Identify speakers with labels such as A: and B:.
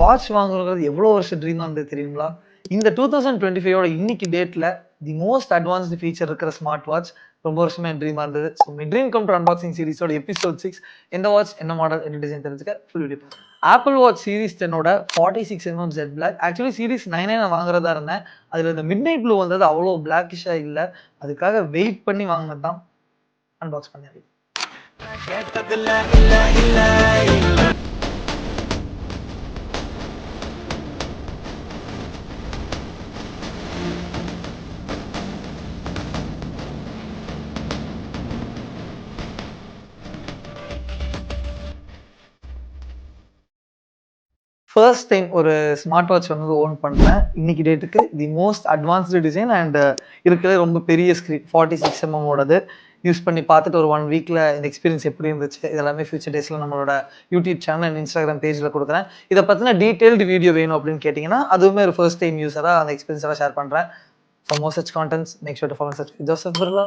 A: Watch வாங்குறது எவ்வளோ வருஷம் ட்ரீமாக இருந்தது தெரியுங்களா? இந்த 2025ஓட இன்னைக்கு டேட்ல தி மோஸ்ட் அட்வான்ஸ்டு ஃபீச்சர் இருக்கிற ஸ்மார்ட் வாட்ச் ரொம்ப வருஷமா என் ட்ரீமாக இருந்தது. So my dream come to unboxing சீரிஸோட எபிசோட் 6 எந்த வாட்ச் என்ன மாடல் என்ன டிசைன் தெரிஞ்சுக்க full video. Apple watch series 10ஓட 46mm jet black. Actually series 9 நான் வாங்குறதா இருந்தேன். அதில் இந்த மிட் நைட் ப்ளூ வந்தது அவ்வளோ பிளாக்கிஷாக இல்லை. அதுக்காக வெயிட் பண்ணி வாங்கினது தான். அன்பாக்ஸ் பண்ணி ஃபர்ஸ்ட் டைம் ஒரு ஸ்மார்ட் வாட்ச் வந்து ஓன் பண்ணுறேன். இன்னைக்கு டேட்டுக்கு தி மோஸ்ட் அட்வான்ஸ்டு டிசைன் அண்ட் இருக்கிறது ரொம்ப பெரிய ஸ்க்ரீன் 46mm யூஸ் பண்ணி பார்த்துட்டு ஒரு 1 வீக்கில் இந்த எக்ஸ்பீரியன்ஸ் எப்படி இருந்துச்சு இதெல்லாமே ஃபியூச்சர் டேஸில் நம்மளோட யூடியூப் சேனல் அண்ட் இன்ஸ்டாகிராம் பேஜில் கொடுக்குறேன். இதை பற்றின டீட்டெயில்டு வீடியோ வேணும் அப்படின்னு கேட்டிங்கன்னா அதுவுமே ஒரு ஃபர்ஸ்ட் டைம் யூஸராக அந்த எக்ஸ்பீரியன்ஸாக ஷேர் பண்ணுறேன். For more such contents make sure to follow such Joseph Birla.